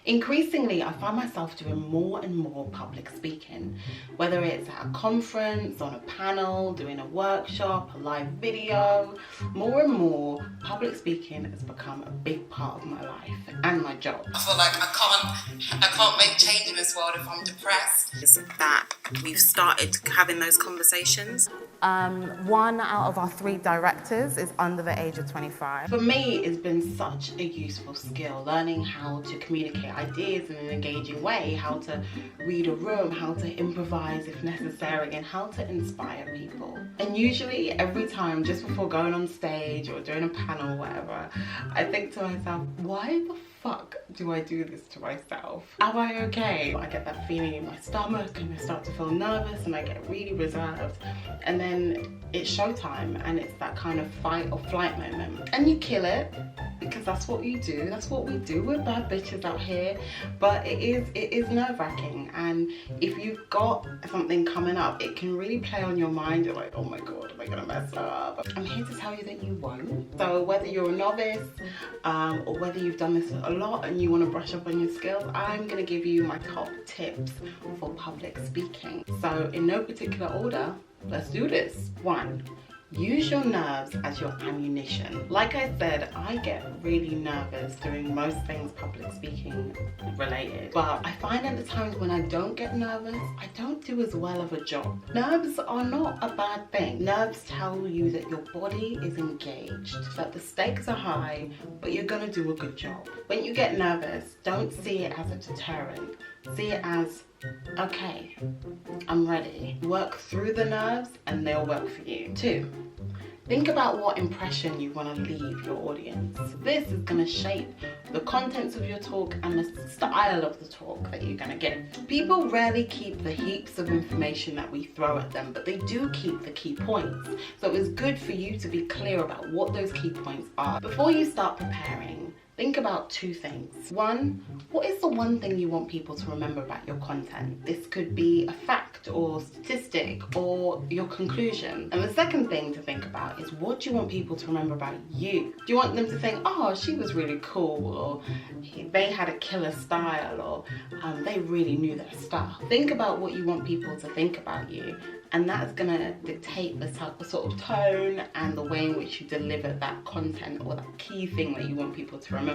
Increasingly, I find myself doing more and more public speaking, whether it's at a conference, on a panel, doing a workshop, a live video. More and more, public speaking has become a big part of my life and my job. I feel like I can't make change in this world if I'm depressed. It's that we've started having those conversations. 1 out of our 3 directors is under the age of 25. For me, it's been such a useful skill, learning how to communicate ideas in an engaging way, how to read a room, how to improvise if necessary, and how to inspire people. And usually every time, just before going on stage or doing a panel or whatever, I think to myself, why the fuck do I do this to myself? Am I okay? I get that feeling in my stomach and I start to feel nervous and I get really reserved. And then it's showtime and it's that kind of fight or flight moment. And you kill it, because that's what you do. That's what we do. We're bad bitches out here. But it is nerve-wracking. And if you've got something coming up, it can really play on your mind. You're like, oh my God, am I gonna mess up? I'm here to tell you that you won't. So whether you're a novice or whether you've done this a lot and you want to brush up on your skills, I'm gonna give you my top tips for public speaking. So in no particular order, let's do this. 1. Use your nerves as your ammunition. Like I said, I get really nervous doing most things public speaking related, but I find at the times when I don't get nervous, I don't do as well of a job. Nerves are not a bad thing. Nerves tell you that your body is engaged, that the stakes are high, but you're gonna do a good job. When you get nervous, don't see it as a deterrent. See it as, okay, I'm ready. Work through the nerves and they'll work for you. 2, think about what impression you want to leave your audience. This is going to shape the contents of your talk and the style of the talk that you're going to give. People rarely keep the heaps of information that we throw at them, but they do keep the key points. So it's good for you to be clear about what those key points are. Before you start preparing, think about 2 things. 1, what is the one thing you want people to remember about your content? This could be a fact or statistic or your conclusion. And the second thing to think about is, what do you want people to remember about you? Do you want them to think, oh, she was really cool, or they had a killer style, or they really knew their stuff? Think about what you want people to think about you, and that's gonna dictate the sort of tone and the way in which you deliver that content or that key thing that you want people to remember.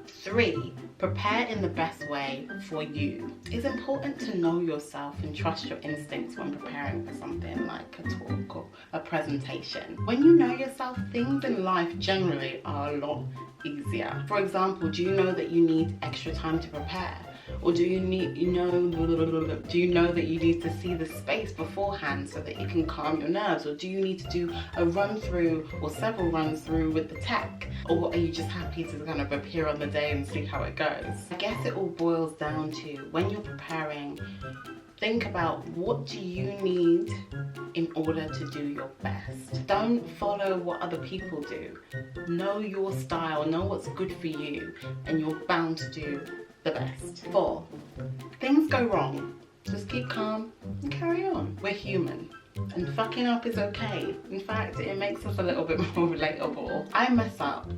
3, prepare in the best way for you. It's important to know yourself and trust your instincts when preparing for something like a talk or a presentation. When you know yourself, things in life generally are a lot easier. For example, do you know that you need extra time to prepare? Or do you know that you need to see the space beforehand so that you can calm your nerves? Or do you need to do a run through or several runs through with the tech? Or are you just happy to kind of appear on the day and see how it goes? I guess it all boils down to, when you're preparing, think about, what do you need in order to do your best? Don't follow what other people do. Know your style, know what's good for you, and you're bound to do the best. 4, things go wrong. Just keep calm and carry on. We're human. And fucking up is okay. In fact, it makes us a little bit more relatable. I mess up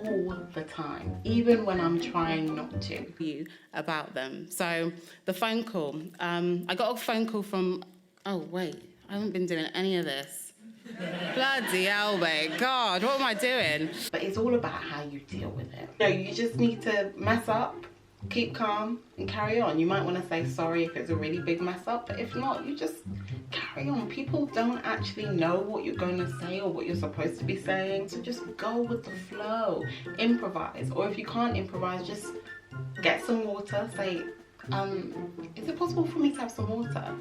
all the time, even when I'm trying not to. You about them. So the phone call. I got a phone call from, oh wait, I haven't been doing any of this. Bloody hell, mate. God, what am I doing? But it's all about how you deal with it. You just need to mess up, keep calm, and carry on. You might want to say sorry if it's a really big mess up, but if not, you just carry on. People don't actually know what you're going to say or what you're supposed to be saying, so just go with the flow. Improvise, or if you can't improvise, just get some water. Say, is it possible for me to have some water?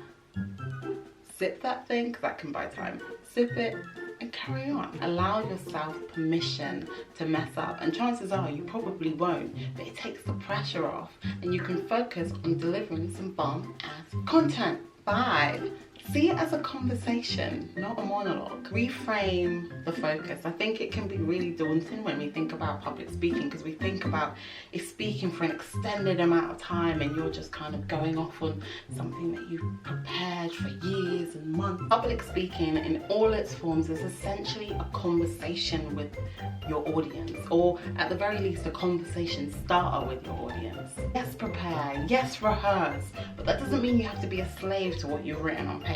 Sip that thing, because that can buy time. Sip it and carry on. Allow yourself permission to mess up, and chances are you probably won't, but it takes the pressure off and you can focus on delivering some bomb ass content. 5, See it as a conversation, not a monologue. Reframe the focus. I think it can be really daunting when we think about public speaking, because we think about it speaking for an extended amount of time and you're just kind of going off on something that you've prepared for years and months. Public speaking in all its forms is essentially a conversation with your audience, or at the very least a conversation starter with your audience. Yes, prepare, yes, rehearse, but that doesn't mean you have to be a slave to what you've written on paper.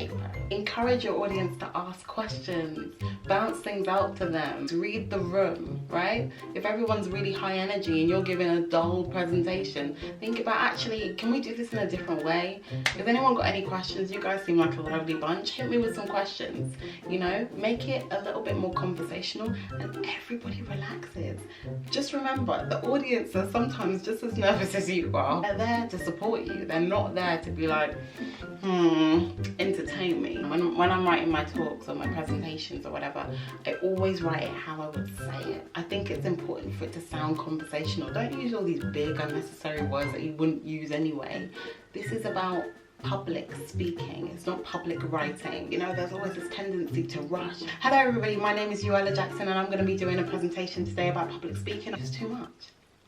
Encourage your audience to ask questions, bounce things out to them, read the room, right? If everyone's really high energy and you're giving a dull presentation, think about, actually, can we do this in a different way? Has anyone got any questions? You guys seem like a lovely bunch. Hit me with some questions, you know? Make it a little bit more conversational and everybody relaxes. Just remember, the audience are sometimes just as nervous as you are. They're there to support you. They're not there to be like, entertain me. When I'm writing my talks or my presentations or whatever, I always write it how I would say it. I think it's important for it to sound conversational. Don't use all these big unnecessary words that you wouldn't use anyway. This is about public speaking. It's not public writing. You know, there's always this tendency to rush. Hello everybody, my name is Euella Jackson and I'm going to be doing a presentation today about public speaking. It's too much.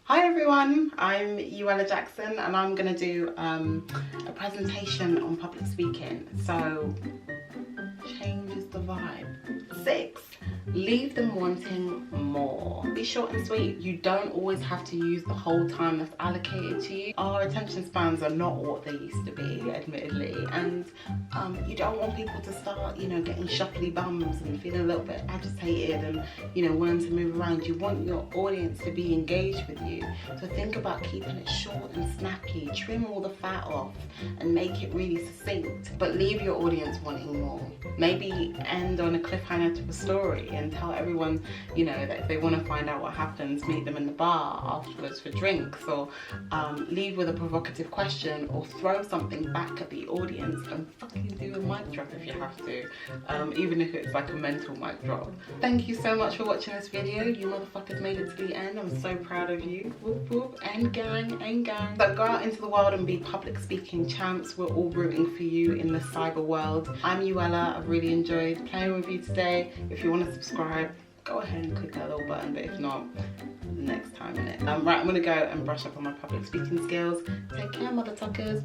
Hi everyone, I'm Euella Jackson and I'm going to do a presentation on public speaking. So, change is the vibe. 6, leave them wanting more. Be short and sweet. You don't always have to use the whole time that's allocated to you. Our attention spans are not what they used to be, admittedly, and you don't want people to start, you know, getting shuffly bums and feeling a little bit agitated and, you know, wanting to move around. You want your audience to be engaged with you. So think about keeping it short and snappy, trim all the fat off and make it really succinct, but leave your audience wanting more. Maybe end on a cliffhanger to a story and tell everyone, you know, that if they want to find out what happens, meet them in the bar afterwards for drinks, or leave with a provocative question, or throw something back at the audience and fucking do a mic drop if you have to, even if it's like a mental mic drop. Thank you so much for watching this video. You motherfuckers made it to the end. I'm so proud of you. Whoop whoop, and gang, and gang. So go out into the world and be public speaking champs. We're all rooting for you in the cyber world. I'm Euella. I've really enjoyed playing with you today. If you want to subscribe, go ahead and click that little button, but if not, next time, innit? Right, I'm gonna go and brush up on my public speaking skills. Take care, mother tuckers.